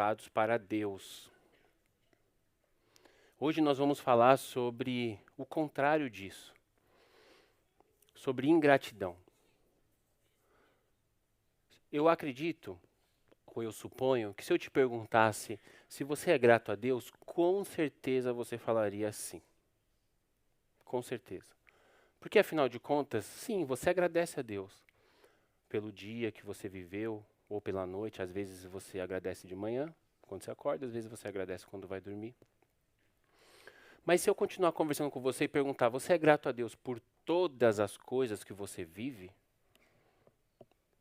voltados para Deus. Hoje nós vamos falar sobre o contrário disso, sobre ingratidão. Eu acredito, ou eu suponho, que se eu te perguntasse se você é grato a Deus, com certeza você falaria sim. Com certeza. Porque afinal de contas, sim, você agradece a Deus pelo dia que você viveu, ou pela noite. Às vezes você agradece de manhã, quando você acorda, às vezes você agradece quando vai dormir. Mas se eu continuar conversando com você e perguntar, você é grato a Deus por todas as coisas que você vive?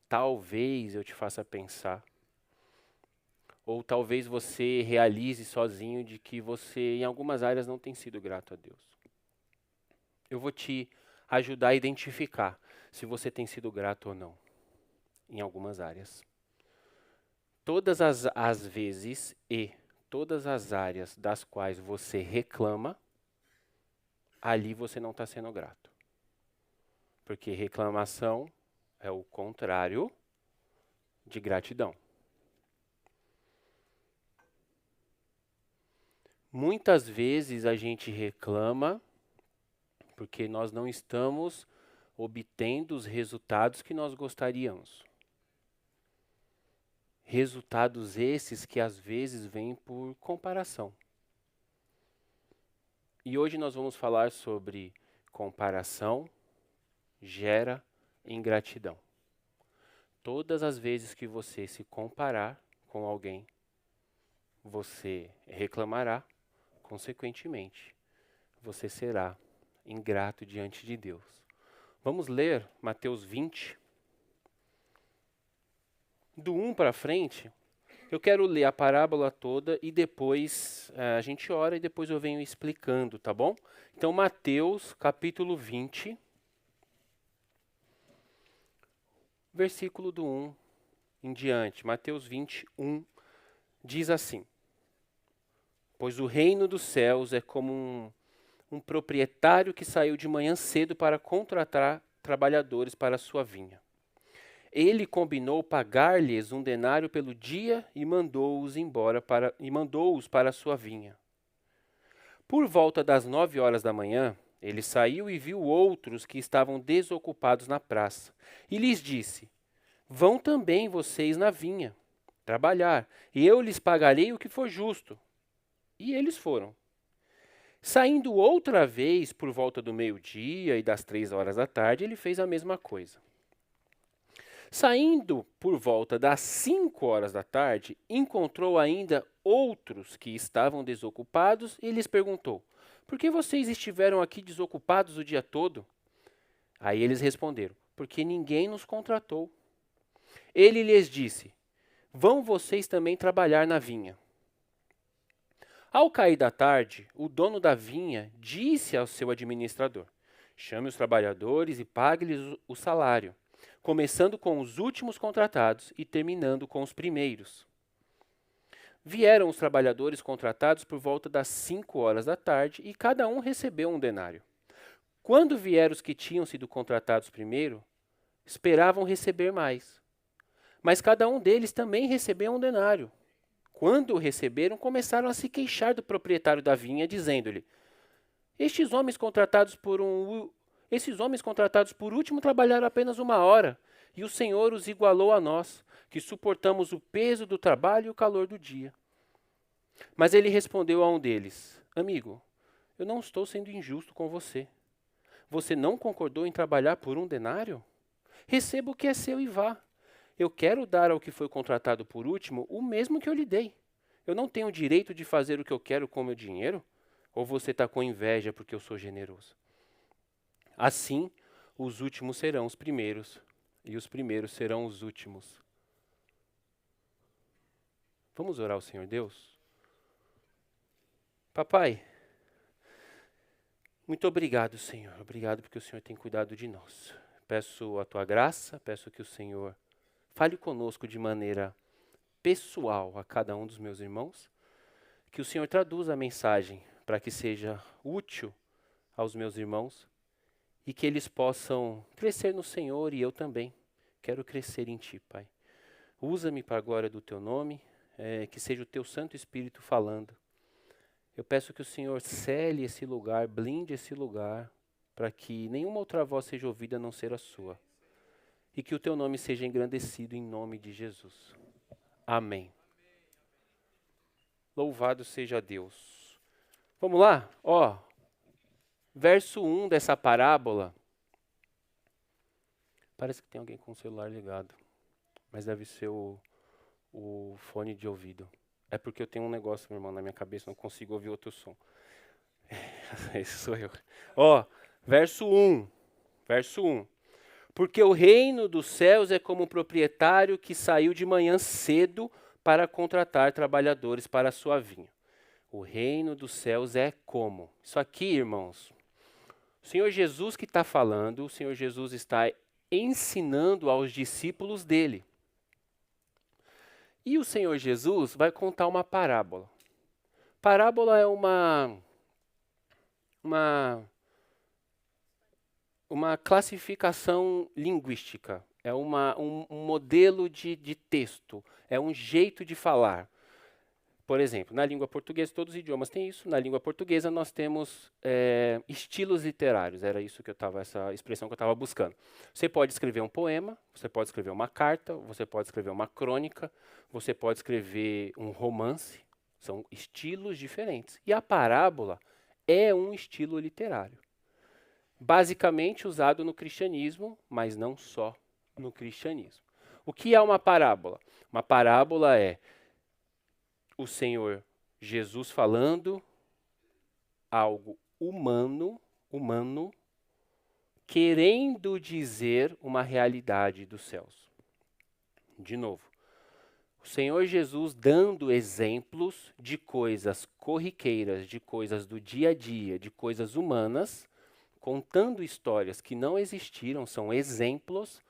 Talvez eu te faça pensar. Ou talvez você realize sozinho de que você, em algumas áreas, não tem sido grato a Deus. Eu vou te ajudar a identificar se você tem sido grato ou não, em algumas áreas. Todas as vezes e todas as áreas das quais você reclama, ali você não está sendo grato. Porque reclamação é o contrário de gratidão. Muitas vezes a gente reclama porque nós não estamos obtendo os resultados que nós gostaríamos. Resultados esses que às vezes vêm por comparação. E hoje nós vamos falar sobre comparação gera ingratidão. Todas as vezes que você se comparar com alguém, você reclamará, consequentemente, você será ingrato diante de Deus. Vamos ler Mateus 20. Do 1 para frente, eu quero ler a parábola toda e depois a gente ora e depois eu venho explicando, tá bom? Então, Mateus capítulo 20, versículo do 1 em diante. Mateus 21 diz assim: Pois o reino dos céus é como um proprietário que saiu de manhã cedo para contratar trabalhadores para a sua vinha. Ele combinou pagar-lhes 1 denário pelo dia e mandou-os embora mandou-os para a sua vinha. Por volta das 9 horas da manhã, ele saiu e viu outros que estavam desocupados na praça. E lhes disse: Vão também vocês na vinha trabalhar, e eu lhes pagarei o que for justo. E eles foram. Saindo outra vez por volta do meio-dia e das 3 horas da tarde, ele fez a mesma coisa. Saindo por volta das 5 horas da tarde, encontrou ainda outros que estavam desocupados e lhes perguntou: Por que vocês estiveram aqui desocupados o dia todo? Aí eles responderam: Porque ninguém nos contratou. Ele lhes disse: Vão vocês também trabalhar na vinha. Ao cair da tarde, o dono da vinha disse ao seu administrador: Chame os trabalhadores e pague-lhes o salário, começando com os últimos contratados e terminando com os primeiros. Vieram os trabalhadores contratados por volta das 5 horas da tarde e cada um recebeu 1 denário. Quando vieram os que tinham sido contratados primeiro, esperavam receber mais. Mas cada um deles também recebeu 1 denário. Quando o receberam, começaram a se queixar do proprietário da vinha, dizendo-lhe: Esses homens contratados por último trabalharam apenas 1 hora, e o Senhor os igualou a nós, que suportamos o peso do trabalho e o calor do dia. Mas ele respondeu a um deles: Amigo, eu não estou sendo injusto com você. Você não concordou em trabalhar por 1 denário? Receba o que é seu e vá. Eu quero dar ao que foi contratado por último o mesmo que eu lhe dei. Eu não tenho o direito de fazer o que eu quero com o meu dinheiro? Ou você está com inveja porque eu sou generoso? Assim, os últimos serão os primeiros, e os primeiros serão os últimos. Vamos orar ao Senhor Deus? Papai, muito obrigado, Senhor. Obrigado porque o Senhor tem cuidado de nós. Peço a tua graça, peço que o Senhor fale conosco de maneira pessoal a cada um dos meus irmãos, que o Senhor traduza a mensagem para que seja útil aos meus irmãos e que eles possam crescer no Senhor e eu também quero crescer em Ti, Pai. Usa-me para a glória do Teu nome, que seja o teu Santo Espírito falando. Eu peço que o Senhor cele esse lugar, blinde esse lugar, para que nenhuma outra voz seja ouvida a não ser a sua. E que o teu nome seja engrandecido em nome de Jesus. Amém. Louvado seja Deus. Vamos lá? Ó, verso 1 dessa parábola. Parece que tem alguém com o celular ligado, mas deve ser o fone de ouvido. É porque eu tenho um negócio, meu irmão, na minha cabeça, não consigo ouvir outro som. Esse sou eu. Ó, verso 1. Verso 1. Porque o reino dos céus é como um proprietário que saiu de manhã cedo para contratar trabalhadores para a sua vinha. O reino dos céus é como? Isso aqui, irmãos, o Senhor Jesus que está falando, o Senhor Jesus está ensinando aos discípulos dele. E o Senhor Jesus vai contar uma parábola. Parábola é uma classificação linguística, é um modelo de texto, é um jeito de falar. Por exemplo, na língua portuguesa, todos os idiomas têm isso. Na língua portuguesa nós temos estilos literários, era isso que essa expressão que eu estava buscando. Você pode escrever um poema, você pode escrever uma carta, você pode escrever uma crônica, você pode escrever um romance, são estilos diferentes. E a parábola é um estilo literário, basicamente usado no cristianismo, mas não só no cristianismo. O que é uma parábola? Uma parábola é o Senhor Jesus falando algo humano, querendo dizer uma realidade dos céus. De novo, o Senhor Jesus dando exemplos de coisas corriqueiras, de coisas do dia a dia, de coisas humanas, contando histórias que não existiram, são exemplos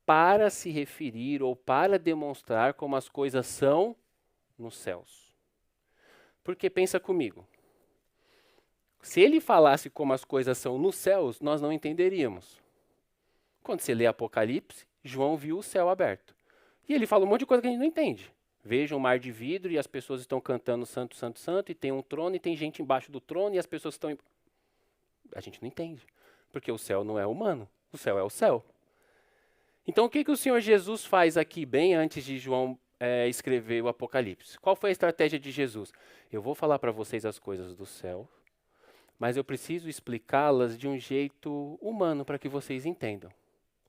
para se referir ou para demonstrar como as coisas são nos céus. Porque pensa comigo, se ele falasse como as coisas são nos céus, nós não entenderíamos. Quando você lê Apocalipse, João viu o céu aberto. E ele fala um monte de coisa que a gente não entende. Veja um mar de vidro e as pessoas estão cantando santo, santo, santo, e tem um trono e tem gente embaixo do trono e as pessoas estão... A gente não entende, porque o céu não é humano, o céu é o céu. Então o que o Senhor Jesus faz aqui bem antes de João escrever o Apocalipse? Qual foi a estratégia de Jesus? Eu vou falar para vocês as coisas do céu, mas eu preciso explicá-las de um jeito humano para que vocês entendam.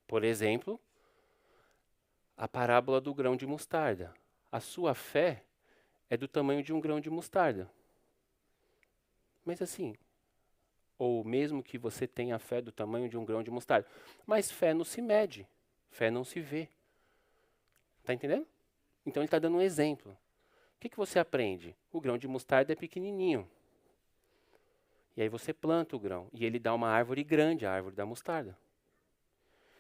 Por exemplo, a parábola do grão de mostarda. A sua fé é do tamanho de um grão de mostarda. Mas assim, ou mesmo que você tenha fé do tamanho de um grão de mostarda, mas fé não se mede, fé não se vê. Está entendendo? Então ele está dando um exemplo. O que você aprende? O grão de mostarda é pequenininho. E aí você planta o grão e ele dá uma árvore grande, a árvore da mostarda.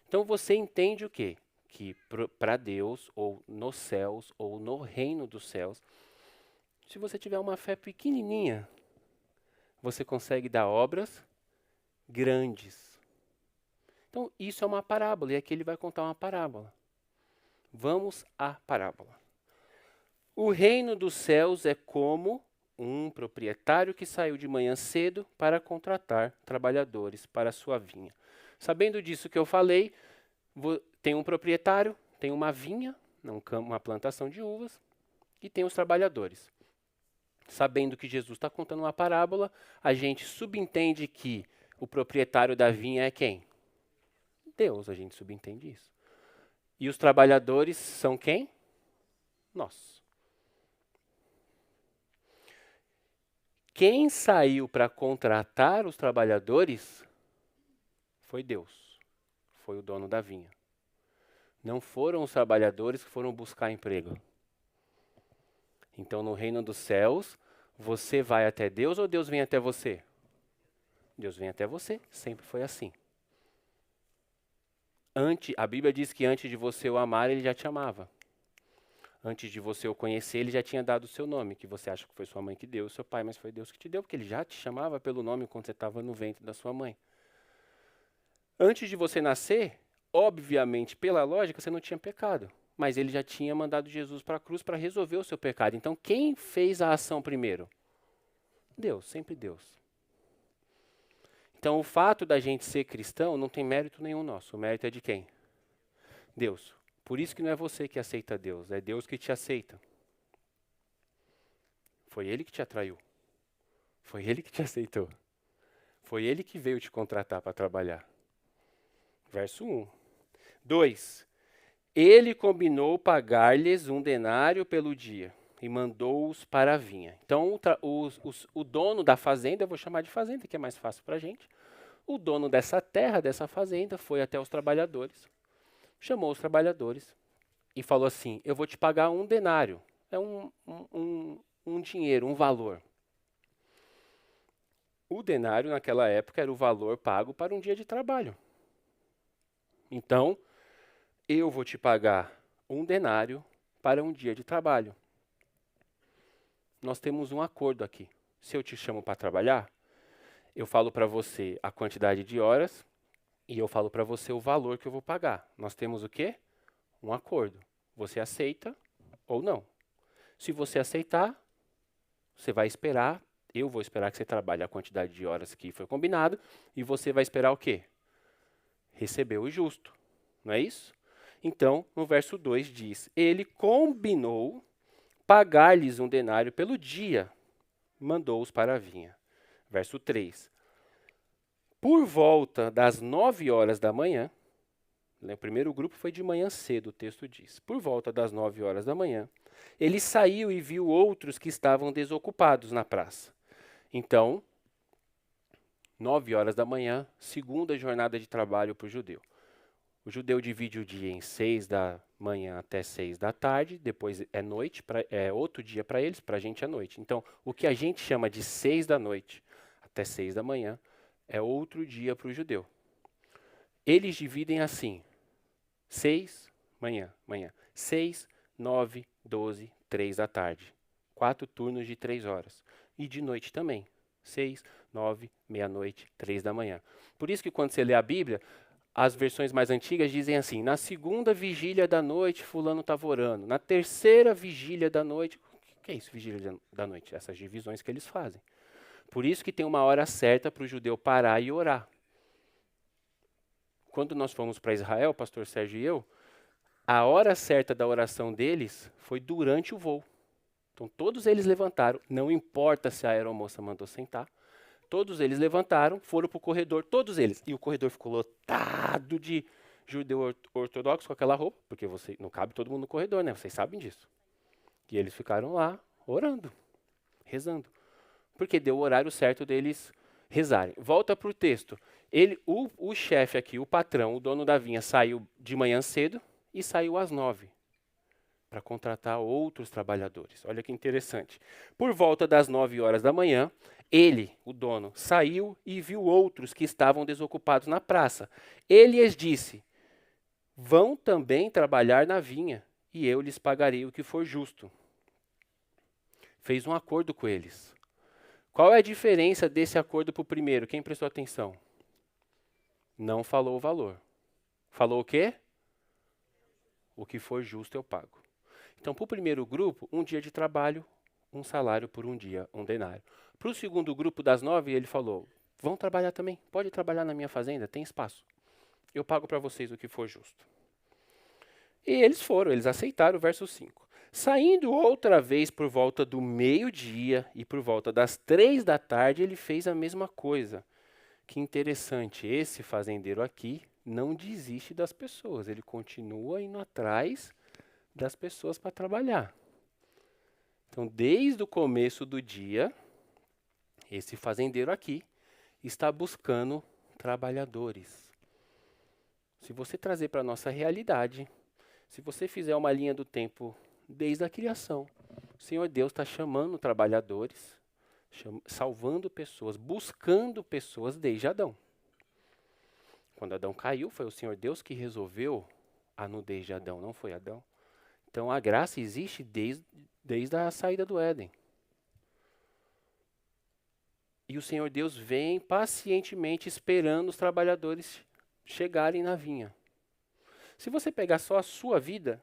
Então você entende o quê? Que para Deus, ou nos céus, ou no reino dos céus, se você tiver uma fé pequenininha, você consegue dar obras grandes. Então isso é uma parábola, e aqui ele vai contar uma parábola. Vamos à parábola. O reino dos céus é como um proprietário que saiu de manhã cedo para contratar trabalhadores para a sua vinha. Sabendo disso que eu falei, tem um proprietário, tem uma vinha, uma plantação de uvas, e tem os trabalhadores. Sabendo que Jesus está contando uma parábola, a gente subentende que o proprietário da vinha é quem? Deus, a gente subentende isso. E os trabalhadores são quem? Nós. Quem saiu para contratar os trabalhadores foi Deus, foi o dono da vinha. Não foram os trabalhadores que foram buscar emprego. Então, no reino dos céus, você vai até Deus ou Deus vem até você? Deus vem até você, sempre foi assim. A Bíblia diz que antes de você o amar, ele já te amava. Antes de você o conhecer, ele já tinha dado o seu nome, que você acha que foi sua mãe que deu, seu pai, mas foi Deus que te deu, porque ele já te chamava pelo nome quando você estava no ventre da sua mãe. Antes de você nascer, obviamente, pela lógica, você não tinha pecado. mas ele já tinha mandado Jesus para a cruz para resolver o seu pecado. Então, quem fez a ação primeiro? Deus, sempre Deus. Então, o fato da gente ser cristão não tem mérito nenhum nosso. O mérito é de quem? Deus. Por isso que não é você que aceita Deus, é Deus que te aceita. Foi Ele que te atraiu. Foi Ele que te aceitou. Foi Ele que veio te contratar para trabalhar. Verso 1. 2. Ele combinou pagar-lhes 1 denário pelo dia e mandou-os para a vinha. Então, o dono da fazenda, eu vou chamar de fazenda, que é mais fácil para a gente. O dono dessa terra, dessa fazenda, foi até os trabalhadores, chamou os trabalhadores e falou assim: eu vou te pagar 1 denário. É um dinheiro, um valor. O denário, naquela época, era o valor pago para um dia de trabalho. Então, eu vou te pagar 1 denário para um dia de trabalho. Nós temos um acordo aqui. Se eu te chamo para trabalhar, eu falo para você a quantidade de horas e eu falo para você o valor que eu vou pagar. Nós temos o quê? Um acordo. Você aceita ou não. Se você aceitar, você vai esperar, eu vou esperar que você trabalhe a quantidade de horas que foi combinado e você vai esperar o quê? Receber o justo. Não é isso? Então, no verso 2 diz: ele combinou pagar-lhes 1 denário pelo dia, mandou-os para a vinha. Verso 3. Por volta das 9 horas da manhã, o primeiro grupo foi de manhã cedo, o texto diz. Por volta das 9 horas da manhã, ele saiu e viu outros que estavam desocupados na praça. Então, 9 horas da manhã, segunda jornada de trabalho para o judeu. O judeu divide o dia em 6 da manhã até 6 da tarde, depois é noite, é outro dia para eles, para a gente é noite. Então, o que a gente chama de 6 da noite até 6 da manhã é outro dia para o judeu. Eles dividem assim: 6, manhã, 6, 9, 12, 3 da tarde. 4 turnos de 3 horas. E de noite também. 6, 9, meia-noite, 3 da manhã. Por isso que quando você lê a Bíblia, as versões mais antigas dizem assim: na segunda vigília da noite, fulano estava orando. Na terceira vigília da noite. O que é isso, vigília da noite? Essas divisões que eles fazem. Por isso que tem uma hora certa para o judeu parar e orar. Quando nós fomos para Israel, pastor Sérgio e eu, a hora certa da oração deles foi durante o voo. Então todos eles levantaram, não importa se a aeromoça mandou sentar, todos eles levantaram, foram para o corredor, todos eles. E o corredor ficou lotado de judeu ortodoxo com aquela roupa, porque não cabe todo mundo no corredor, né? Vocês sabem disso. E eles ficaram lá orando, rezando. Porque deu o horário certo deles rezarem. Volta para o texto. O chefe aqui, o patrão, o dono da vinha, saiu de manhã cedo e saiu às 9 para contratar outros trabalhadores. Olha que interessante. Por volta das 9 horas da manhã, ele, o dono, saiu e viu outros que estavam desocupados na praça. Ele lhes disse: vão também trabalhar na vinha, e eu lhes pagarei o que for justo. Fez um acordo com eles. Qual é a diferença desse acordo para o primeiro? Quem prestou atenção? Não falou o valor. Falou o quê? O que for justo eu pago. Então, para o primeiro grupo, 1 dia de trabalho, 1 salário por 1 dia, 1 denário. Para o segundo grupo das 9, ele falou: vão trabalhar também, pode trabalhar na minha fazenda, tem espaço. Eu pago para vocês o que for justo. E eles foram, eles aceitaram o verso 5. Saindo outra vez por volta do meio-dia e por volta das 3 da tarde, ele fez a mesma coisa. Que interessante, esse fazendeiro aqui não desiste das pessoas, ele continua indo atrás das pessoas para trabalhar. Então, desde o começo do dia, esse fazendeiro aqui está buscando trabalhadores. Se você trazer para a nossa realidade, se você fizer uma linha do tempo desde a criação, o Senhor Deus está chamando trabalhadores, salvando pessoas, buscando pessoas desde Adão. Quando Adão caiu, foi o Senhor Deus que resolveu a nudez de Adão, não foi Adão. Então, a graça existe desde a saída do Éden. E o Senhor Deus vem pacientemente esperando os trabalhadores chegarem na vinha. Se você pegar só a sua vida,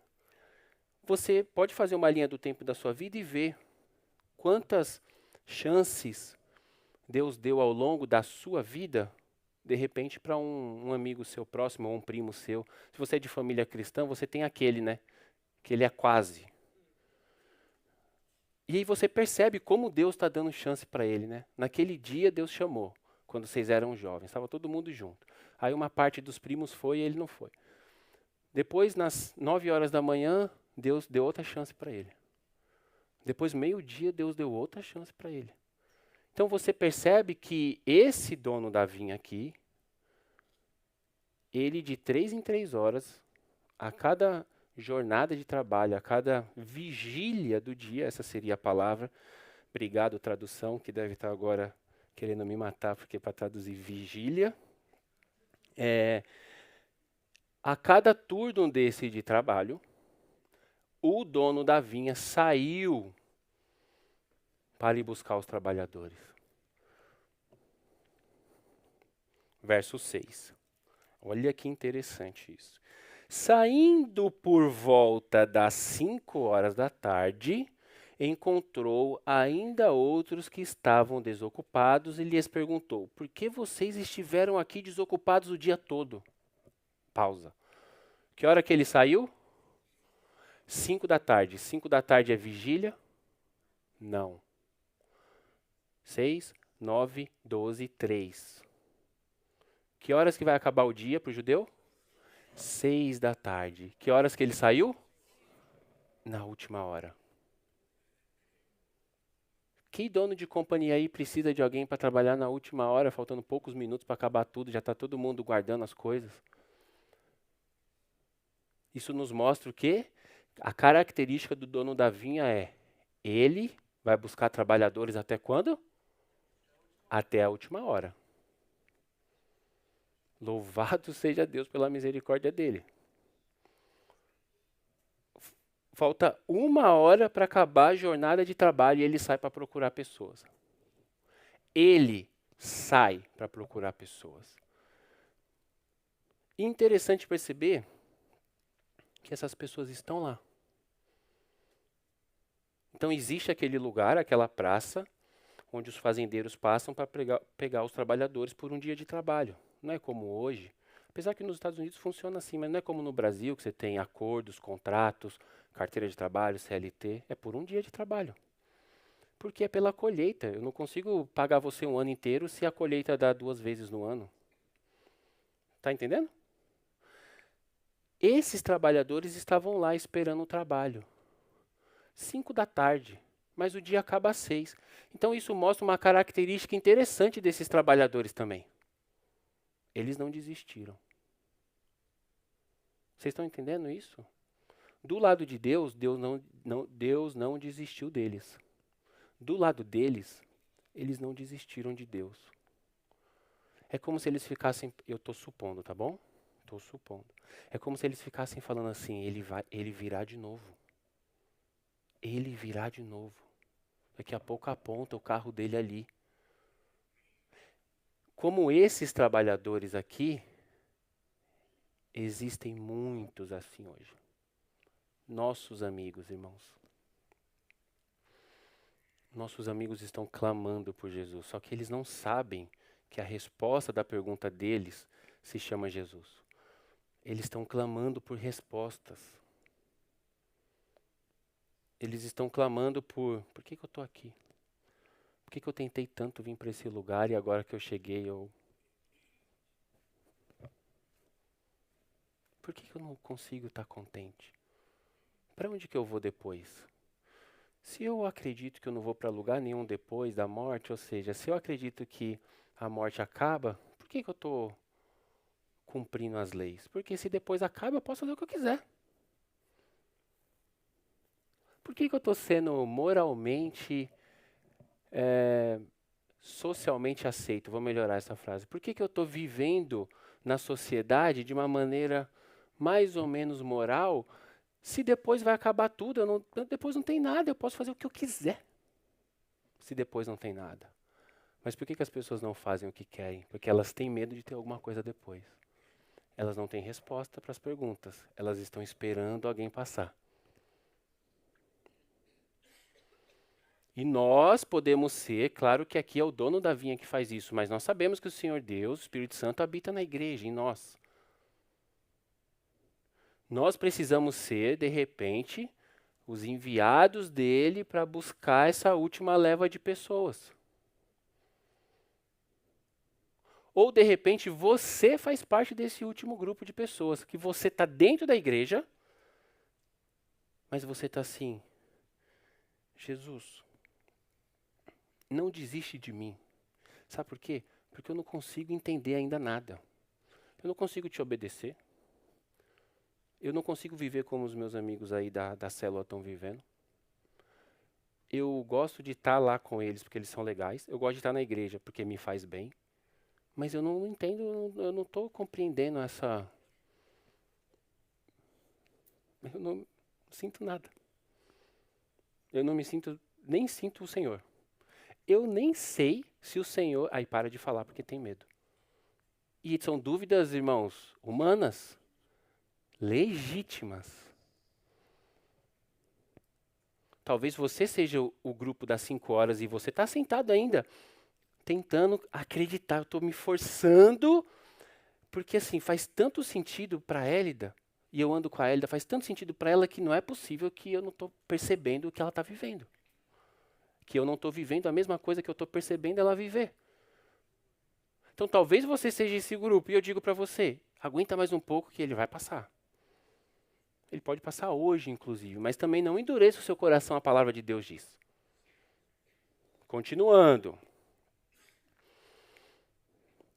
você pode fazer uma linha do tempo da sua vida e ver quantas chances Deus deu ao longo da sua vida, de repente, para um amigo seu próximo ou um primo seu. Se você é de família cristã, você tem aquele, né? Que ele é quase. E aí você percebe como Deus está dando chance para ele, né? Naquele dia Deus chamou, quando vocês eram jovens, estava todo mundo junto. Aí uma parte dos primos foi e ele não foi. Depois, nas 9 horas da manhã, Deus deu outra chance para ele. Depois, meio-dia, Deus deu outra chance para ele. Então você percebe que esse dono da vinha aqui, ele de 3 em 3 horas, a cada jornada de trabalho, a cada vigília do dia, essa seria a palavra, obrigado tradução, que deve estar agora querendo me matar, porque para traduzir vigília, a cada turno desse de trabalho, o dono da vinha saiu para ir buscar os trabalhadores. Verso 6. Olha que interessante isso. Saindo por volta das 5 horas da tarde, encontrou ainda outros que estavam desocupados e lhes perguntou: por que vocês estiveram aqui desocupados o dia todo? Pausa. Que hora que ele saiu? 5 da tarde. 5 da tarde é vigília? Não. 6, 9, 12, 3. Que horas que vai acabar o dia para o judeu? 6 da tarde. Que horas que ele saiu? Na última hora. Que dono de companhia aí precisa de alguém para trabalhar na última hora, faltando poucos minutos para acabar tudo, já está todo mundo guardando as coisas? Isso nos mostra o quê? A característica do dono da vinha é, ele vai buscar trabalhadores até quando? Até a última hora. Louvado seja Deus pela misericórdia dele. Falta 1 hora para acabar a jornada de trabalho e ele sai para procurar pessoas. Ele sai para procurar pessoas. E interessante perceber que essas pessoas estão lá. Então existe aquele lugar, aquela praça, onde os fazendeiros passam para pegar os trabalhadores por um dia de trabalho. Não é como hoje. Apesar que nos Estados Unidos funciona assim, mas não é como no Brasil, que você tem acordos, contratos, carteira de trabalho, CLT. É por um dia de trabalho. Porque é pela colheita. Eu não consigo pagar você um ano inteiro se a colheita dá 2 vezes no ano. Está entendendo? Esses trabalhadores estavam lá esperando o trabalho. 5 da tarde, mas o dia acaba às 6. Então isso mostra uma característica interessante desses trabalhadores também. Eles não desistiram. Vocês estão entendendo isso? Do lado de Deus, Deus não desistiu deles. Do lado deles, eles não desistiram de Deus. É como se eles ficassem, eu estou supondo, tá bom? Estou supondo. É como se eles ficassem falando assim, ele virá de novo. Ele virá de novo. Daqui a pouco aponta o carro dele ali. Como esses trabalhadores aqui, existem muitos assim hoje. Nossos amigos, irmãos. Nossos amigos estão clamando por Jesus, só que eles não sabem que a resposta da pergunta deles se chama Jesus. Eles estão clamando por respostas. Eles estão clamando por que eu estou aqui? Por que eu tentei tanto vir para esse lugar e agora que eu cheguei Por que eu não consigo estar contente? Para onde que eu vou depois? Se eu acredito que eu não vou para lugar nenhum depois da morte, ou seja, se eu acredito que a morte acaba, por que eu estou cumprindo as leis? Porque se depois acaba, eu posso fazer o que eu quiser. Por que eu estou sendo moralmente, socialmente aceito? Vou melhorar essa frase. Por que eu estou vivendo na sociedade de uma maneira mais ou menos moral, se depois vai acabar tudo? Depois não tem nada, eu posso fazer o que eu quiser. Se depois não tem nada. Mas por que as pessoas não fazem o que querem? Porque elas têm medo de ter alguma coisa depois. Elas não têm resposta para as perguntas. Elas estão esperando alguém passar. E nós podemos ser, claro que aqui é o dono da vinha que faz isso, mas nós sabemos que o Senhor Deus, o Espírito Santo, habita na igreja, em nós. Nós precisamos ser, de repente, os enviados dele para buscar essa última leva de pessoas. Ou, de repente, você faz parte desse último grupo de pessoas, que você está dentro da igreja, mas você está assim, Jesus, não desiste de mim. Sabe por quê? Porque eu não consigo entender ainda nada. Eu não consigo te obedecer. Eu não consigo viver como os meus amigos aí da célula estão vivendo. Eu gosto de estar lá com eles porque eles são legais. Eu gosto de estar na igreja porque me faz bem. Mas eu não entendo, eu não estou compreendendo essa... Eu não sinto nada. Eu não me sinto, nem sinto o Senhor. Eu nem sei se o Senhor... Aí para de falar porque tem medo. E são dúvidas, irmãos, humanas, legítimas. Talvez você seja o grupo das 5 horas e você está sentado ainda, tentando acreditar. Eu estou me forçando, porque assim, faz tanto sentido para a Hélida, e eu ando com a Hélida, faz tanto sentido para ela que não é possível que eu não estou percebendo o que ela está vivendo. Que eu não estou vivendo a mesma coisa que eu estou percebendo ela viver. Então talvez você seja esse grupo, e eu digo para você, aguenta mais um pouco que ele vai passar. Ele pode passar hoje, inclusive, mas também não endureça o seu coração, a palavra de Deus diz. Continuando.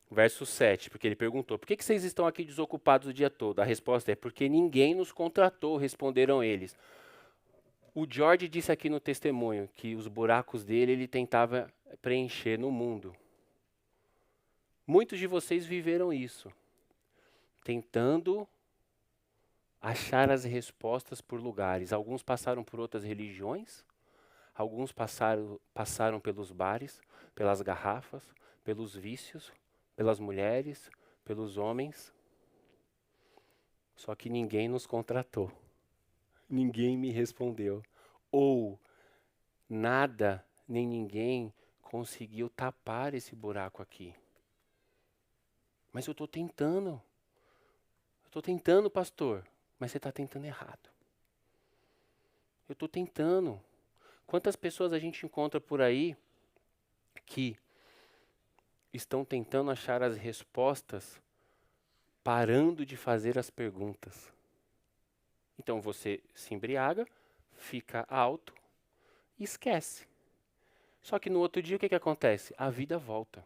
Verso 7, porque ele perguntou, por que vocês estão aqui desocupados o dia todo? A resposta é, porque ninguém nos contratou, responderam eles. O George disse aqui no testemunho que os buracos dele ele tentava preencher no mundo. Muitos de vocês viveram isso, tentando achar as respostas por lugares. Alguns passaram por outras religiões, alguns passaram pelos bares, pelas garrafas, pelos vícios, pelas mulheres, pelos homens. Só que ninguém nos contratou. Ninguém me respondeu. Ou nada, nem ninguém conseguiu tapar esse buraco aqui. Mas eu estou tentando. Eu estou tentando, pastor. Mas você está tentando errado. Eu estou tentando. Quantas pessoas a gente encontra por aí que estão tentando achar as respostas, parando de fazer as perguntas? Então você se embriaga, fica alto e esquece. Só que no outro dia o que acontece? A vida volta.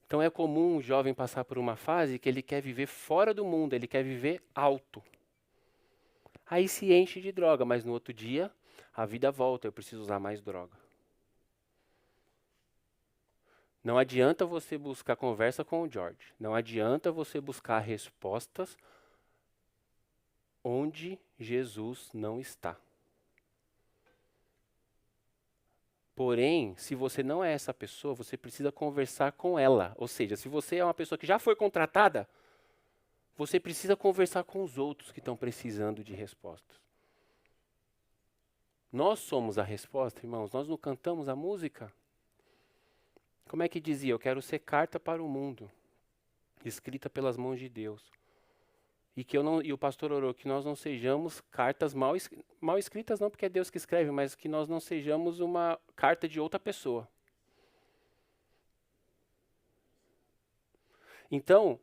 Então é comum um jovem passar por uma fase que ele quer viver fora do mundo, ele quer viver alto. Aí se enche de droga, mas no outro dia a vida volta, eu preciso usar mais droga. Não adianta você buscar conversa com o George. Não adianta você buscar respostas onde Jesus não está. Porém, se você não é essa pessoa, você precisa conversar com ela. Ou seja, se você é uma pessoa que já foi contratada, você precisa conversar com os outros que estão precisando de respostas. Nós somos a resposta, irmãos. Nós não cantamos a música. Como é que dizia? Eu quero ser carta para o mundo, escrita pelas mãos de Deus. E o pastor orou que nós não sejamos cartas mal escritas, não porque é Deus que escreve, mas que nós não sejamos uma carta de outra pessoa. Então,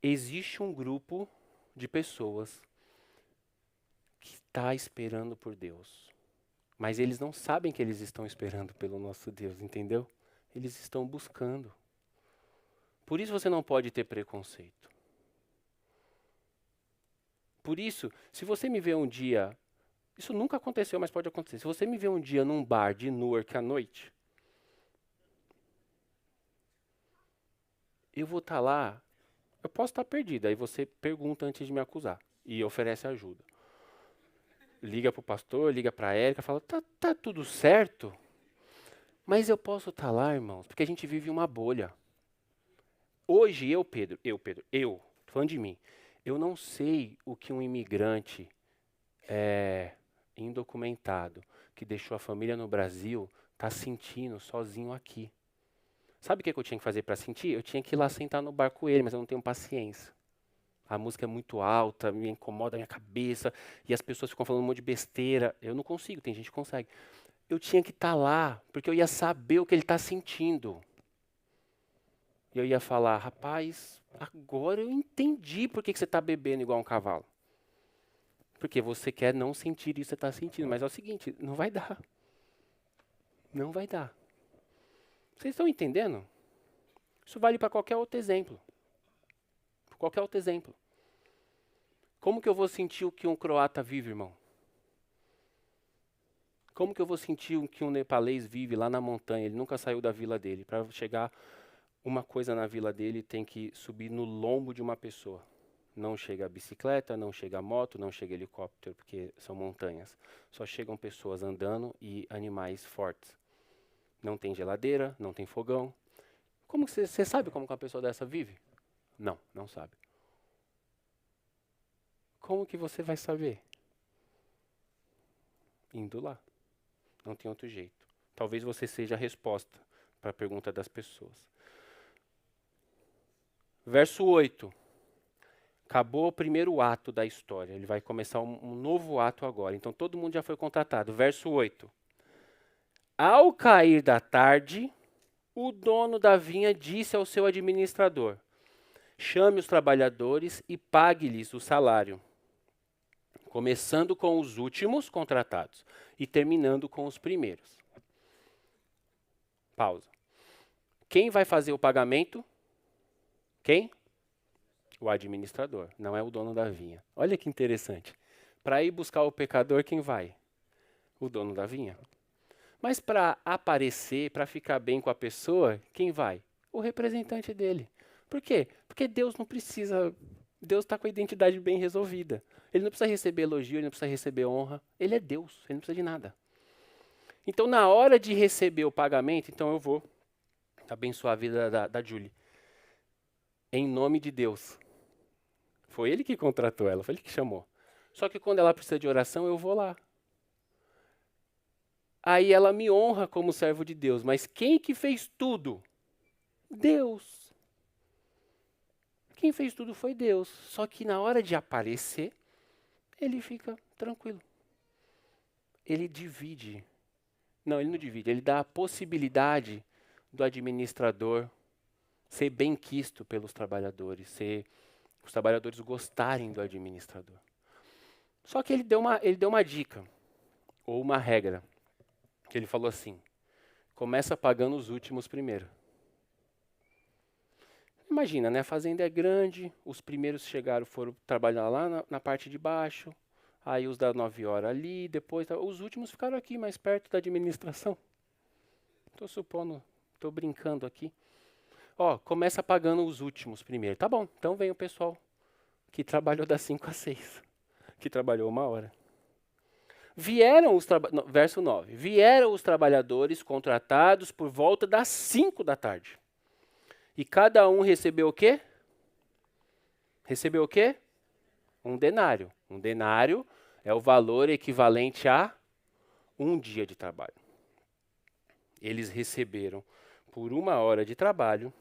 existe um grupo de pessoas que está esperando por Deus. Mas eles não sabem que eles estão esperando pelo nosso Deus, entendeu? Eles estão buscando. Por isso você não pode ter preconceito. Por isso, se você me vê um dia, isso nunca aconteceu, mas pode acontecer. Se você me vê um dia num bar de Newark à noite, eu vou estar lá, eu posso estar perdido, aí você pergunta antes de me acusar e oferece ajuda. Liga para o pastor, liga para a Érica, fala, tá tudo certo? Mas eu posso estar lá, irmãos, porque a gente vive uma bolha. Hoje Pedro, tô falando de mim, eu não sei o que um imigrante indocumentado que deixou a família no Brasil está sentindo sozinho aqui. Sabe o que eu tinha que fazer para sentir? Eu tinha que ir lá sentar no bar com ele, mas eu não tenho paciência. A música é muito alta, me incomoda a minha cabeça, e as pessoas ficam falando um monte de besteira. Eu não consigo, tem gente que consegue. Eu tinha que estar lá, porque eu ia saber o que ele está sentindo. E eu ia falar, rapaz, agora eu entendi por que você está bebendo igual um cavalo. Porque você quer não sentir isso que você está sentindo. Mas é o seguinte, não vai dar. Não vai dar. Vocês estão entendendo? Isso vale para qualquer outro exemplo. Qualquer outro exemplo. Como que eu vou sentir o que um croata vive, irmão? Como que eu vou sentir o que um nepalês vive lá na montanha? Ele nunca saiu da vila dele. Para chegar uma coisa na vila dele, tem que subir no lombo de uma pessoa. Não chega a bicicleta, não chega a moto, não chega helicóptero, porque são montanhas. Só chegam pessoas andando e animais fortes. Não tem geladeira, não tem fogão. Como você sabe como que uma pessoa dessa vive? Não, não sabe. Como que você vai saber? Indo lá. Não tem outro jeito. Talvez você seja a resposta para a pergunta das pessoas. Verso 8. Acabou o primeiro ato da história. Ele vai começar um novo ato agora. Então todo mundo já foi contratado. Verso 8. Ao cair da tarde, o dono da vinha disse ao seu administrador: chame os trabalhadores e pague-lhes o salário, começando com os últimos contratados e terminando com os primeiros. Pausa. Quem vai fazer o pagamento? Quem? O administrador, não é o dono da vinha. Olha que interessante. Para ir buscar o pecador, quem vai? O dono da vinha. Mas para aparecer, para ficar bem com a pessoa, quem vai? O representante dele. Por quê? Porque Deus não precisa. Deus está com a identidade bem resolvida. Ele não precisa receber elogio, ele não precisa receber honra. Ele é Deus, ele não precisa de nada. Então, na hora de receber o pagamento, então eu vou abençoar a vida da Julie. Em nome de Deus. Foi ele que contratou ela, foi ele que chamou. Só que quando ela precisa de oração, eu vou lá. Aí ela me honra como servo de Deus. Mas quem que fez tudo? Deus. Quem fez tudo foi Deus. Só que na hora de aparecer, ele fica tranquilo. Ele divide. Não, ele não divide. Ele dá a possibilidade do administrador ser bem-quisto pelos trabalhadores, os trabalhadores gostarem do administrador. Só que ele deu uma dica, ou uma regra, que ele falou assim: começa pagando os últimos primeiro. Imagina, né? A fazenda é grande, os primeiros chegaram, foram trabalhar lá na parte de baixo, aí os das 9 horas ali, depois os últimos ficaram aqui, mais perto da administração. Estou supondo, estou brincando aqui. Ó, começa pagando os últimos primeiro. Tá bom, então vem o pessoal que trabalhou das 5 às 6, que trabalhou 1 hora. Verso 9. Vieram os trabalhadores contratados por volta das 5 da tarde. E cada um recebeu o quê? Recebeu o quê? Um denário. Um denário é o valor equivalente a um dia de trabalho. Eles receberam, por 1 hora de trabalho,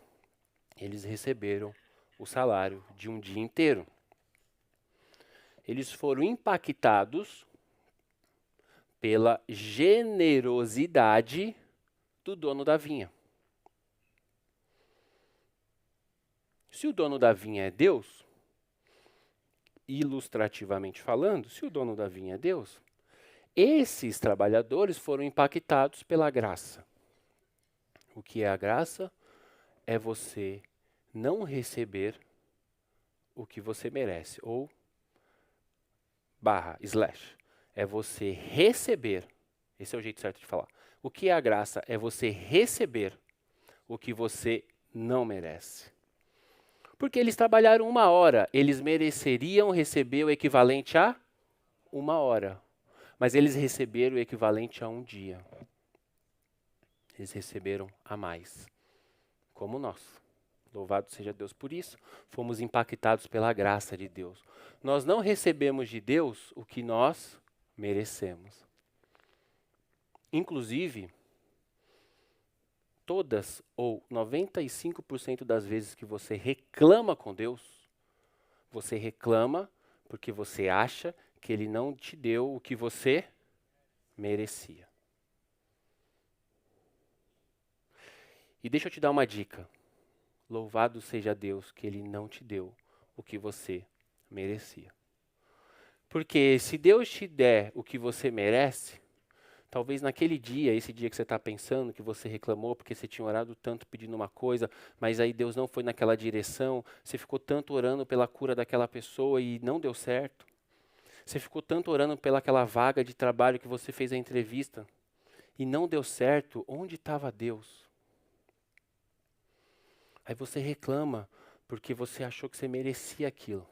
eles receberam o salário de um dia inteiro. Eles foram impactados pela generosidade do dono da vinha. Se o dono da vinha é Deus, ilustrativamente falando, se o dono da vinha é Deus, esses trabalhadores foram impactados pela graça. O que é a graça? É você não receber o que você merece, ou / é você receber, esse é o jeito certo de falar. O que é a graça? É você receber o que você não merece. Porque eles trabalharam 1 hora, eles mereceriam receber o equivalente a 1 hora. Mas eles receberam o equivalente a um dia. Eles receberam a mais, como nós. Louvado seja Deus por isso. Fomos impactados pela graça de Deus. Nós não recebemos de Deus o que nós merecemos. Inclusive, todas ou 95% das vezes que você reclama com Deus, você reclama porque você acha que Ele não te deu o que você merecia. E deixa eu te dar uma dica. Louvado seja Deus que Ele não te deu o que você merecia. Porque se Deus te der o que você merece, talvez naquele dia, esse dia que você está pensando, que você reclamou porque você tinha orado tanto pedindo uma coisa, mas aí Deus não foi naquela direção, você ficou tanto orando pela cura daquela pessoa e não deu certo. Você ficou tanto orando pelaquela vaga de trabalho que você fez a entrevista e não deu certo. Onde estava Deus? Aí você reclama porque você achou que você merecia aquilo.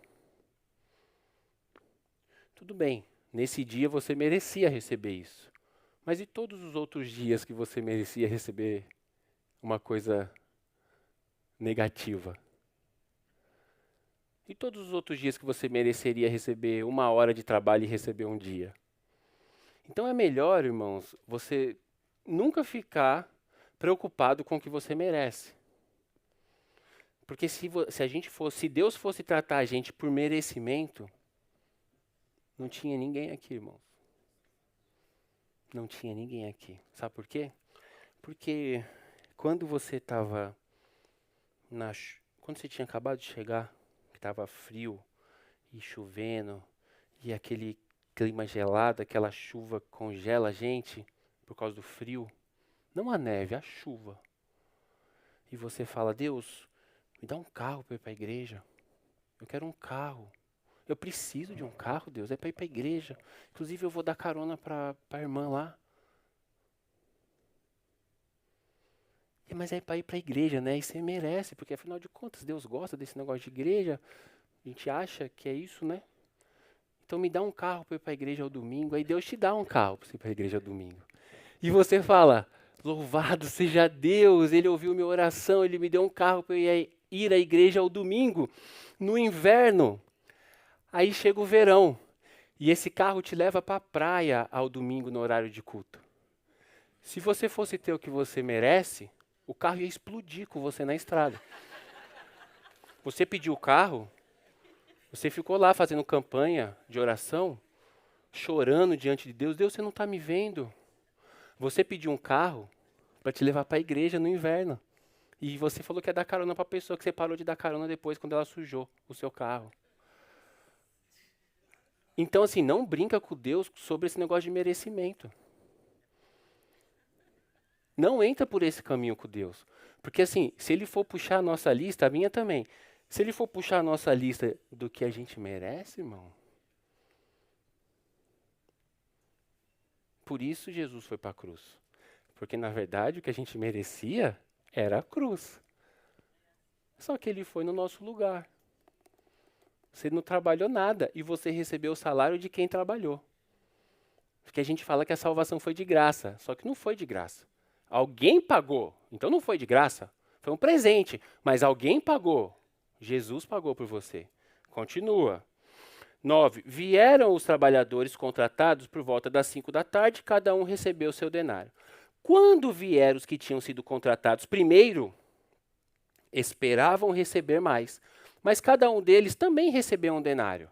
Tudo bem, nesse dia você merecia receber isso. Mas e todos os outros dias que você merecia receber uma coisa negativa? E todos os outros dias que você mereceria receber 1 hora de trabalho e receber um dia? Então é melhor, irmãos, você nunca ficar preocupado com o que você merece. Porque se Deus fosse tratar a gente por merecimento, não tinha ninguém aqui, irmãos. Não tinha ninguém aqui. Sabe por quê? Porque quando você estava quando você tinha acabado de chegar, que estava frio e chovendo, e aquele clima gelado, aquela chuva congela a gente por causa do frio, não a neve, a chuva. E você fala: Deus, me dá um carro para ir para a igreja. Eu quero um carro. Eu preciso de um carro, Deus, é para ir para a igreja. Inclusive eu vou dar carona para a irmã lá. Mas é para ir para a igreja, né? E você merece, porque afinal de contas Deus gosta desse negócio de igreja. A gente acha que é isso, né? Então me dá um carro para ir para a igreja ao domingo. Aí Deus te dá um carro para ir para a igreja ao domingo. E você fala: louvado seja Deus, Ele ouviu minha oração, Ele me deu um carro para eu ir à igreja ao domingo, no inverno. Aí chega o verão, e esse carro te leva para a praia ao domingo no horário de culto. Se você fosse ter o que você merece, o carro ia explodir com você na estrada. Você pediu o carro, você ficou lá fazendo campanha de oração, chorando diante de Deus. Deus, você não está me vendo. Você pediu um carro para te levar para a igreja no inverno. E você falou que ia dar carona para a pessoa, que você parou de dar carona depois, quando ela sujou o seu carro. Então, assim, não brinca com Deus sobre esse negócio de merecimento. Não entra por esse caminho com Deus. Porque, assim, se Ele for puxar a nossa lista, a minha também. Se Ele for puxar a nossa lista do que a gente merece, irmão. Por isso Jesus foi para a cruz. Porque, na verdade, o que a gente merecia era a cruz. Só que Ele foi no nosso lugar. Você não trabalhou nada e você recebeu o salário de quem trabalhou. Porque a gente fala que a salvação foi de graça, só que não foi de graça. Alguém pagou, então não foi de graça. Foi um presente, mas alguém pagou. Jesus pagou por você. Continua. 9. Vieram os trabalhadores contratados por volta das 5 da tarde, cada um recebeu seu denário. Quando vieram os que tinham sido contratados primeiro, esperavam receber mais, mas cada um deles também recebeu um denário.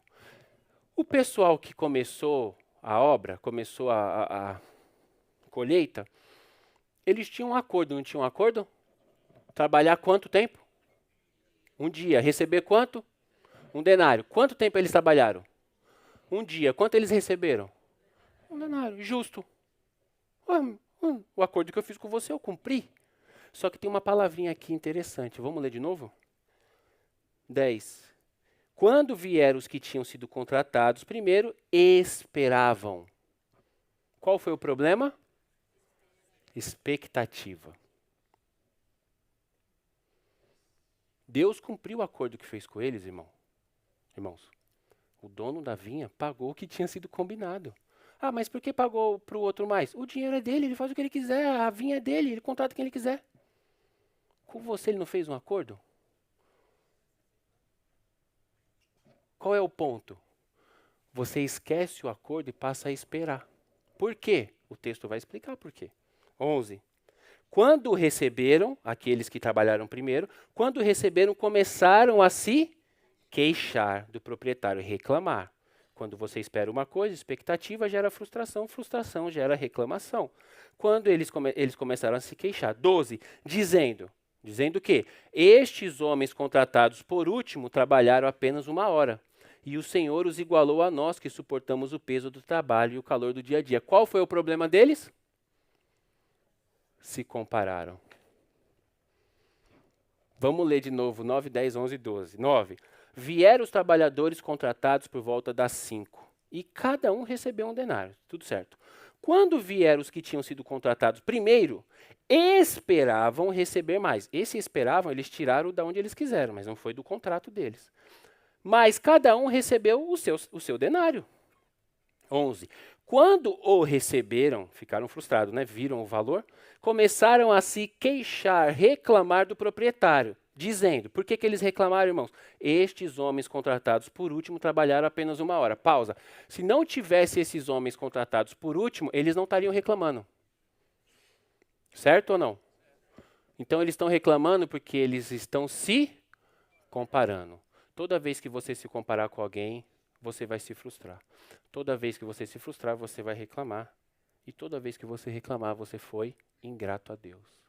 O pessoal que começou a obra, começou a colheita, eles tinham um acordo, não tinham um acordo? Trabalhar quanto tempo? Um dia. Receber quanto? Um denário. Quanto tempo eles trabalharam? Um dia. Quanto eles receberam? Um denário. Justo. O acordo que eu fiz com você, eu cumpri. Só que tem uma palavrinha aqui interessante. Vamos ler de novo? 10. Quando vieram os que tinham sido contratados, primeiro esperavam. Qual foi o problema? Expectativa. Deus cumpriu o acordo que fez com eles, irmãos. O dono da vinha pagou o que tinha sido combinado. Ah, mas por que pagou para o outro mais? O dinheiro é dele, ele faz o que ele quiser, a vinha é dele, ele contrata quem ele quiser. Com você ele não fez um acordo? Qual é o ponto? Você esquece o acordo e passa a esperar. Por quê? O texto vai explicar por quê. 11. Quando receberam, aqueles que trabalharam primeiro, quando receberam, começaram a se queixar do proprietário, reclamar. Quando você espera uma coisa, expectativa gera frustração, frustração gera reclamação. Quando eles começaram a se queixar. 12. Dizendo o quê? Estes homens contratados por último trabalharam apenas 1 hora. E o Senhor os igualou a nós que suportamos o peso do trabalho e o calor do dia a dia. Qual foi o problema deles? Se compararam. Vamos ler de novo, 9, 10, 11, 12. 9. Vieram os trabalhadores contratados por volta das 5, e cada um recebeu um denário. Tudo certo. Quando vieram os que tinham sido contratados primeiro, esperavam receber mais. Esse esperavam, eles tiraram da onde eles quiseram, mas não foi do contrato deles. Mas cada um recebeu o seu denário. 11. Quando o receberam, ficaram frustrados, né? Viram o valor, começaram a se queixar, reclamar do proprietário, dizendo, por que eles reclamaram, irmãos? Estes homens contratados por último trabalharam apenas 1 hora. Pausa. Se não tivesse esses homens contratados por último, eles não estariam reclamando. Certo ou não? Então eles estão reclamando porque eles estão se comparando. Toda vez que você se comparar com alguém, você vai se frustrar. Toda vez que você se frustrar, você vai reclamar. E toda vez que você reclamar, você foi ingrato a Deus.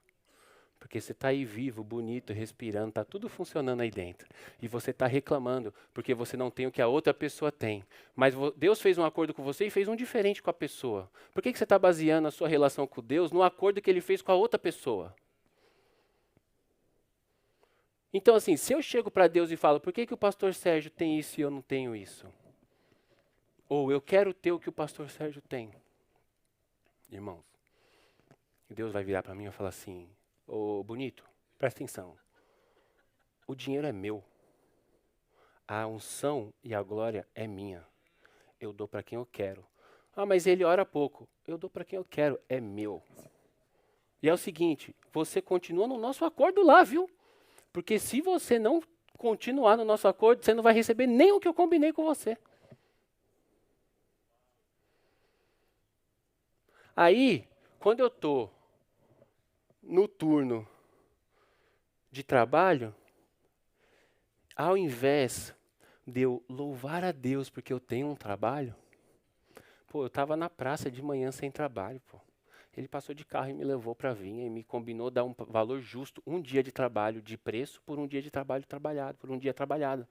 Porque você está aí vivo, bonito, respirando, está tudo funcionando aí dentro. E você está reclamando porque você não tem o que a outra pessoa tem. Mas Deus fez um acordo com você e fez um diferente com a pessoa. Por que você está baseando a sua relação com Deus no acordo que Ele fez com a outra pessoa? Então, assim, se eu chego para Deus e falo, por que o pastor Sérgio tem isso e eu não tenho isso? Ou eu quero ter o que o pastor Sérgio tem. Irmãos, Deus vai virar para mim e falar assim, ô bonito, presta atenção. O dinheiro é meu. A unção e a glória é minha. Eu dou para quem eu quero. Ah, mas ele ora pouco. Eu dou para quem eu quero, é meu. E é o seguinte, você continua no nosso acordo lá, viu? Porque se você não continuar no nosso acordo, você não vai receber nem o que eu combinei com você. Aí, quando eu estou no turno de trabalho, ao invés de eu louvar a Deus porque eu tenho um trabalho, eu estava na praça de manhã sem trabalho, Ele passou de carro e me levou para a vinha e me combinou dar um valor justo, um dia de trabalho de preço por um dia de trabalho trabalhado, por um dia trabalhado.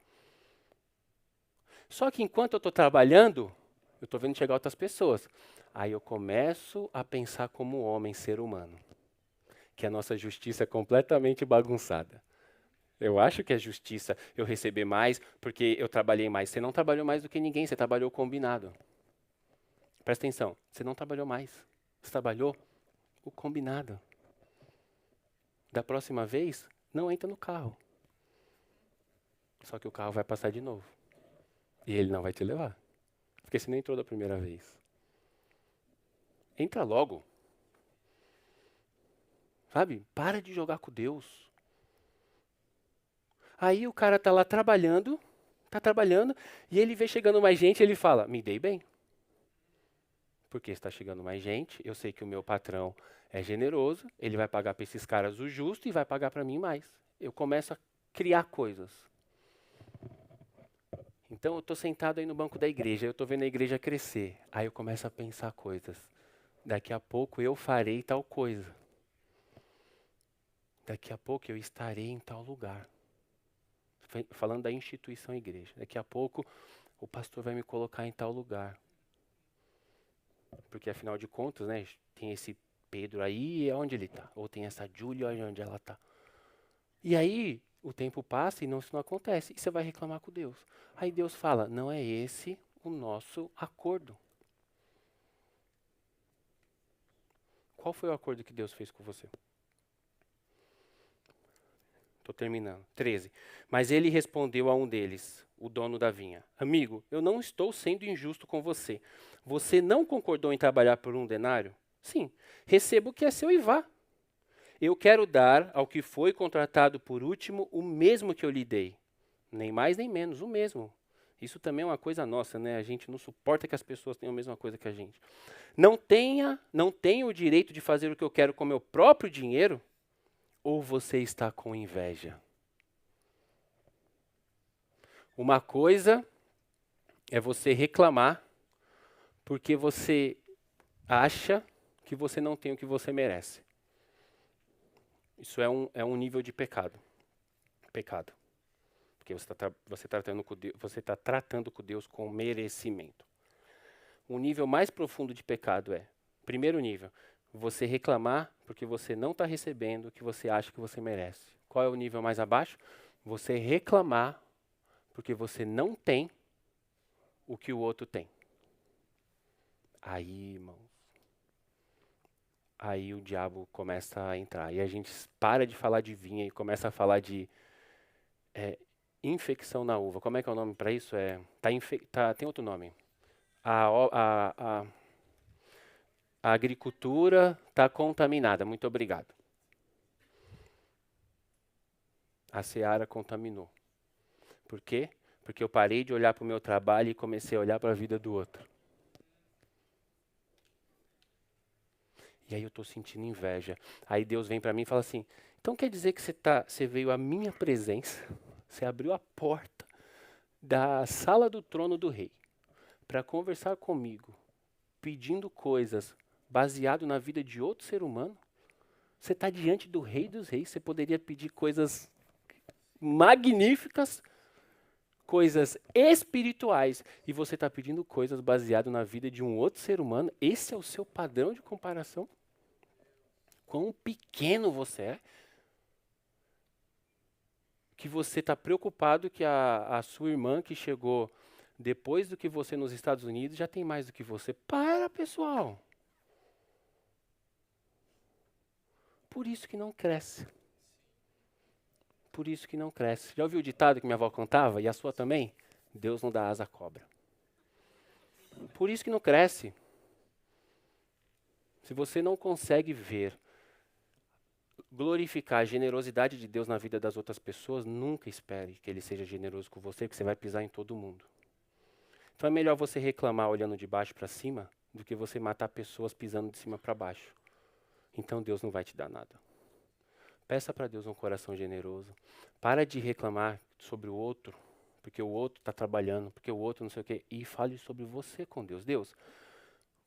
Só que enquanto eu estou trabalhando, eu estou vendo chegar outras pessoas. Aí eu começo a pensar como homem, ser humano. Que a nossa justiça é completamente bagunçada. Eu acho que é justiça eu receber mais porque eu trabalhei mais. Você não trabalhou mais do que ninguém, você trabalhou combinado. Presta atenção, você não trabalhou mais. Você trabalhou o combinado. Da próxima vez, não entra no carro. Só que o carro vai passar de novo. E ele não vai te levar. Porque você não entrou da primeira vez. Entra logo. Sabe? Para de jogar com Deus. Aí o cara tá lá trabalhando, e ele vê chegando mais gente, ele fala, me dei bem. Porque está chegando mais gente, eu sei que o meu patrão é generoso, ele vai pagar para esses caras o justo e vai pagar para mim mais. Eu começo a criar coisas. Então eu estou sentado aí no banco da igreja, eu estou vendo a igreja crescer. Aí eu começo a pensar coisas. Daqui a pouco eu farei tal coisa. Daqui a pouco eu estarei em tal lugar. Falando da instituição igreja. Daqui a pouco o pastor vai me colocar em tal lugar. Porque afinal de contas, né, tem esse Pedro aí, é onde ele está. Ou tem essa Júlia, olha onde ela está. E aí o tempo passa e isso não acontece. E você vai reclamar com Deus. Aí Deus fala, não é esse o nosso acordo. Qual foi o acordo que Deus fez com você? Estou terminando. 13. Mas ele respondeu a um deles, o dono da vinha. Amigo, eu não estou sendo injusto com você. Você não concordou em trabalhar por um denário? Sim. Receba o que é seu e vá. Eu quero dar ao que foi contratado por último o mesmo que eu lhe dei. Nem mais nem menos, o mesmo. Isso também é uma coisa nossa, né? A gente não suporta que as pessoas tenham a mesma coisa que a gente. Não tenho o direito de fazer o que eu quero com meu próprio dinheiro? Ou você está com inveja? Uma coisa é você reclamar porque você acha que você não tem o que você merece. Isso é um nível de pecado. Pecado. Porque você está tratando com Deus com merecimento. O nível mais profundo de pecado é, primeiro nível, você reclamar porque você não está recebendo o que você acha que você merece. Qual é o nível mais abaixo? Você reclamar porque você não tem o que o outro tem. Aí, irmão, aí o diabo começa a entrar. E a gente para de falar de vinha e começa a falar de infecção na uva. Como é que é o nome para isso? Tem outro nome. A agricultura está contaminada. Muito obrigado. A seara contaminou. Por quê? Porque eu parei de olhar para o meu trabalho e comecei a olhar para a vida do outro. E aí eu estou sentindo inveja. Aí Deus vem para mim e fala assim, então quer dizer que você veio à minha presença, você abriu a porta da sala do trono do rei para conversar comigo, pedindo coisas baseado na vida de outro ser humano? Você está diante do rei dos reis, você poderia pedir coisas magníficas, coisas espirituais, e você está pedindo coisas baseado na vida de um outro ser humano? Esse é o seu padrão de comparação? Quão pequeno você é, que você está preocupado que a sua irmã que chegou depois do que você nos Estados Unidos já tem mais do que você. Para, pessoal! Por isso que não cresce. Por isso que não cresce. Já ouviu o ditado que minha avó contava, e a sua também? Deus não dá asa à cobra. Por isso que não cresce. Se você não consegue ver, glorificar a generosidade de Deus na vida das outras pessoas, nunca espere que Ele seja generoso com você, porque você vai pisar em todo mundo. Então é melhor você reclamar olhando de baixo para cima do que você matar pessoas pisando de cima para baixo. Então Deus não vai te dar nada. Peça para Deus um coração generoso. Para de reclamar sobre o outro, porque o outro está trabalhando, porque o outro não sei o quê, e fale sobre você com Deus. Deus,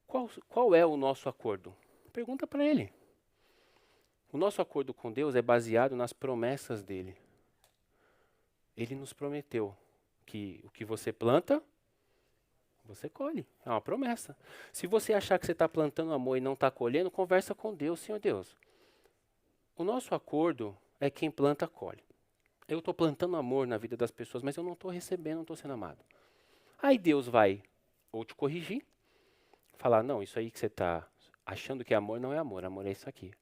qual é o nosso acordo? Pergunta para Ele. O nosso acordo com Deus é baseado nas promessas dEle. Ele nos prometeu que o que você planta, você colhe. É uma promessa. Se você achar que você está plantando amor e não está colhendo, conversa com Deus. Senhor Deus, o nosso acordo é quem planta, colhe. Eu estou plantando amor na vida das pessoas, mas eu não estou recebendo, não estou sendo amado. Aí Deus vai ou te corrigir, falar, não, isso aí que você está achando que é amor, não é amor é isso aqui.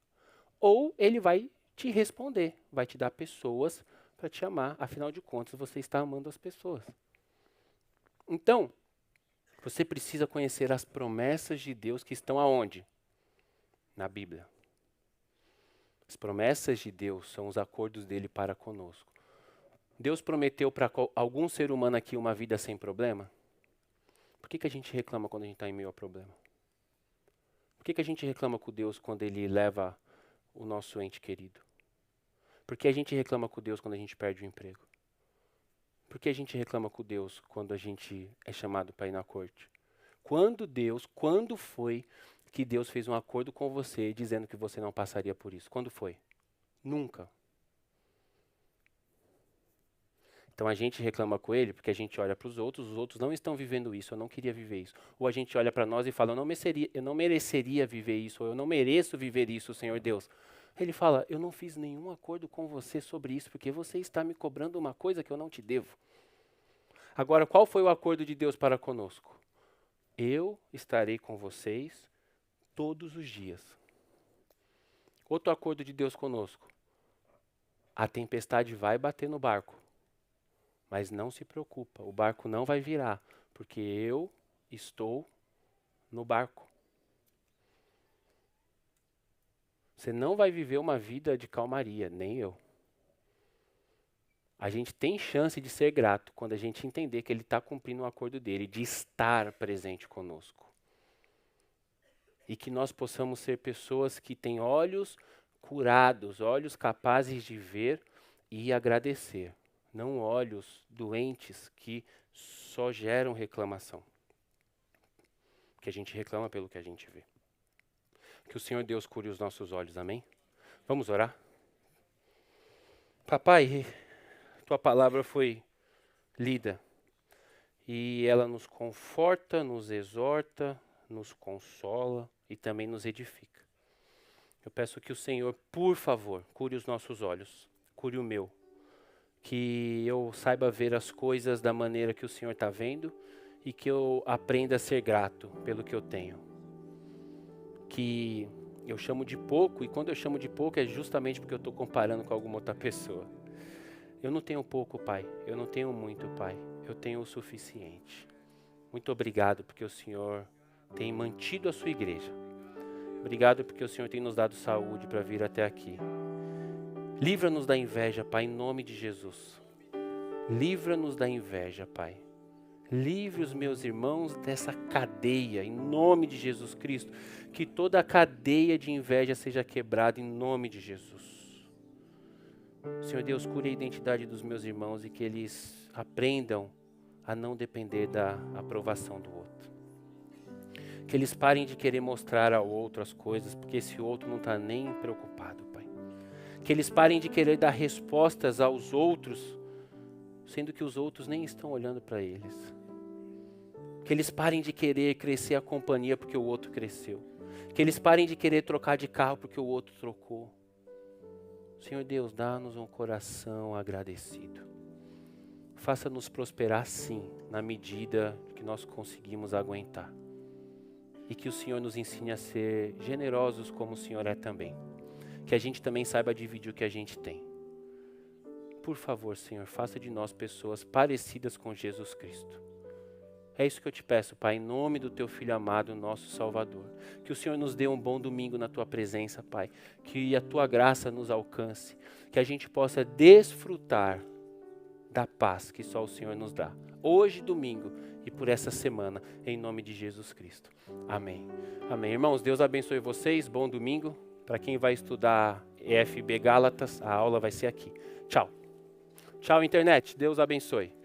Ou Ele vai te responder, vai te dar pessoas para te amar, afinal de contas você está amando as pessoas. Então, você precisa conhecer as promessas de Deus que estão aonde? Na Bíblia. As promessas de Deus são os acordos dele para conosco. Deus prometeu para algum ser humano aqui uma vida sem problema? Por que a gente reclama quando a gente está em meio a problema? Por que a gente reclama com Deus quando Ele leva o nosso ente querido? Por que a gente reclama com Deus quando a gente perde o emprego? Por que a gente reclama com Deus quando a gente é chamado para ir na corte? Quando foi que Deus fez um acordo com você dizendo que você não passaria por isso? Quando foi? Nunca. Então a gente reclama com Ele porque a gente olha para os outros não estão vivendo isso, eu não queria viver isso. Ou a gente olha para nós e fala, eu não mereceria viver isso, ou eu não mereço viver isso, Senhor Deus. Ele fala, eu não fiz nenhum acordo com você sobre isso, porque você está me cobrando uma coisa que eu não te devo. Agora, qual foi o acordo de Deus para conosco? Eu estarei com vocês todos os dias. Outro acordo de Deus conosco. A tempestade vai bater no barco, mas não se preocupa, o barco não vai virar, porque eu estou no barco. Você não vai viver uma vida de calmaria, nem eu. A gente tem chance de ser grato quando a gente entender que Ele está cumprindo o acordo dele, de estar presente conosco. E que nós possamos ser pessoas que têm olhos curados, olhos capazes de ver e agradecer. Não olhos doentes que só geram reclamação. Que a gente reclama pelo que a gente vê. Que o Senhor Deus cure os nossos olhos, amém? Vamos orar? Papai, tua palavra foi lida e ela nos conforta, nos exorta, nos consola e também nos edifica. Eu peço que o Senhor, por favor, cure os nossos olhos, cure o meu, que eu saiba ver as coisas da maneira que o Senhor está vendo e que eu aprenda a ser grato pelo que eu tenho. Que eu chamo de pouco, e quando eu chamo de pouco é justamente porque eu estou comparando com alguma outra pessoa. Eu não tenho pouco, Pai, eu não tenho muito, Pai, eu tenho o suficiente. Muito obrigado porque o Senhor tem mantido a sua igreja. Obrigado porque o Senhor tem nos dado saúde para vir até aqui. Livra-nos da inveja, Pai, em nome de Jesus. Livra-nos da inveja, Pai. Livre os meus irmãos dessa cadeia, em nome de Jesus Cristo. Que toda a cadeia de inveja seja quebrada em nome de Jesus. Senhor Deus, cure a identidade dos meus irmãos e que eles aprendam a não depender da aprovação do outro. Que eles parem de querer mostrar ao outro as coisas, porque esse outro não está nem preocupado, Pai. Que eles parem de querer dar respostas aos outros, sendo que os outros nem estão olhando para eles. Que eles parem de querer crescer a companhia porque o outro cresceu. Que eles parem de querer trocar de carro porque o outro trocou. Senhor Deus, dá-nos um coração agradecido. Faça-nos prosperar sim, na medida que nós conseguimos aguentar. E que o Senhor nos ensine a ser generosos como o Senhor é também. Que a gente também saiba dividir o que a gente tem. Por favor, Senhor, faça de nós pessoas parecidas com Jesus Cristo. É isso que eu te peço, Pai, em nome do Teu Filho amado, nosso Salvador. Que o Senhor nos dê um bom domingo na Tua presença, Pai. Que a Tua graça nos alcance. Que a gente possa desfrutar da paz que só o Senhor nos dá. Hoje, domingo, e por essa semana, em nome de Jesus Cristo. Amém. Amém. Irmãos, Deus abençoe vocês. Bom domingo. Para quem vai estudar EFB Gálatas, a aula vai ser aqui. Tchau. Tchau, internet. Deus abençoe.